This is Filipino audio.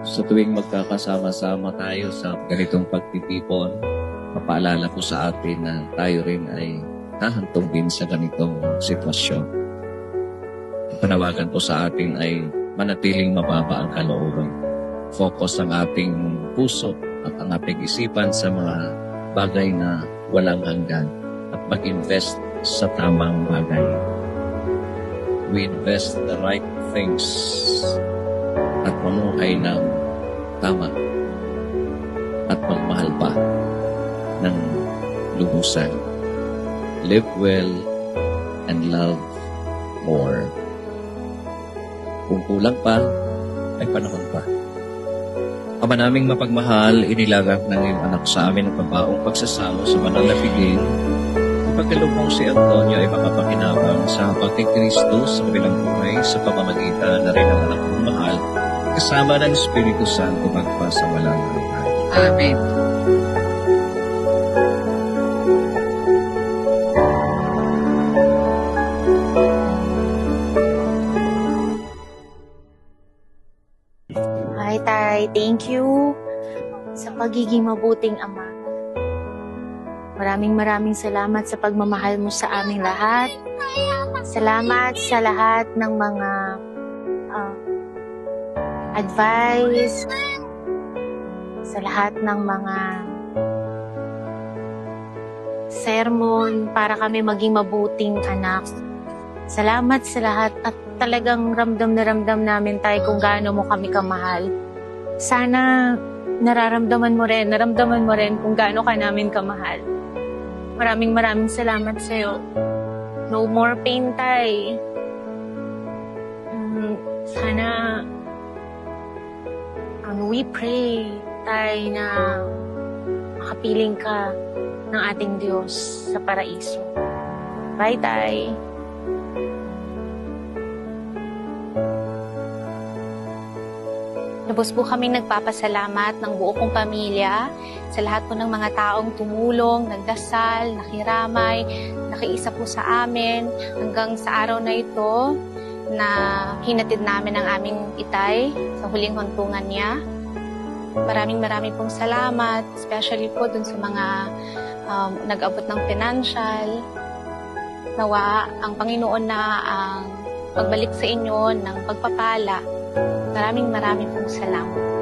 Sa tuwing magkakasama-sama tayo sa ganitong pagtitipon, mapaalala po sa atin na tayo rin ay hahantong din sa ganitong sitwasyon. Panawagan po sa atin ay manatiling mababa ang kalooban. Focus ang ating puso at ang ating isipan sa mga bagay na walang hanggan at mag-invest sa tamang bagay. We invest the right things at mamuhay ng tama at magmahal pa ng lubusan. Live well and love more. Kung kulang pa, ay panahon pa. Ama naming mapagmahal, inilagak ng iyong anak sa amin ang pabaong pagsasalo sa banal na piging. Pagkaloob mong si Antonio ay makapakinabang sa habag ni Kristo sa kabilang buhay sa pamamagitan na rin ang anak mong mahal, kasama ng Espiritu Santo magpa sa walang hanggan. Amen. Hi, Tay. Thank you sa pagiging mabuting ama. Maraming salamat sa pagmamahal mo sa aming lahat. Salamat sa lahat ng mga advice, sa lahat ng mga sermon para kami maging mabuting anak. Salamat sa lahat at talagang ramdam na ramdam namin tayo kung gaano mo kami kamahal. Sana naramdaman mo rin kung gaano ka namin kamahal. Maraming salamat sa'yo. No more pain, Tay. Sana we pray, Tay, na makapiling ka ng ating Diyos sa paraiso. Bye, Tay. Lubos po kaming nagpapasalamat ng buo kong pamilya sa lahat po ng mga taong tumulong, nagdasal, nakiramay, nakiisa po sa amin hanggang sa araw na ito na hinatid namin ang aming itay sa huling huntungan niya. Maraming pong salamat, especially po dun sa mga nag-abot ng financial. Nawa ang Panginoon na ang pagbalik sa inyo ng pagpapala. Maraming pong salamat.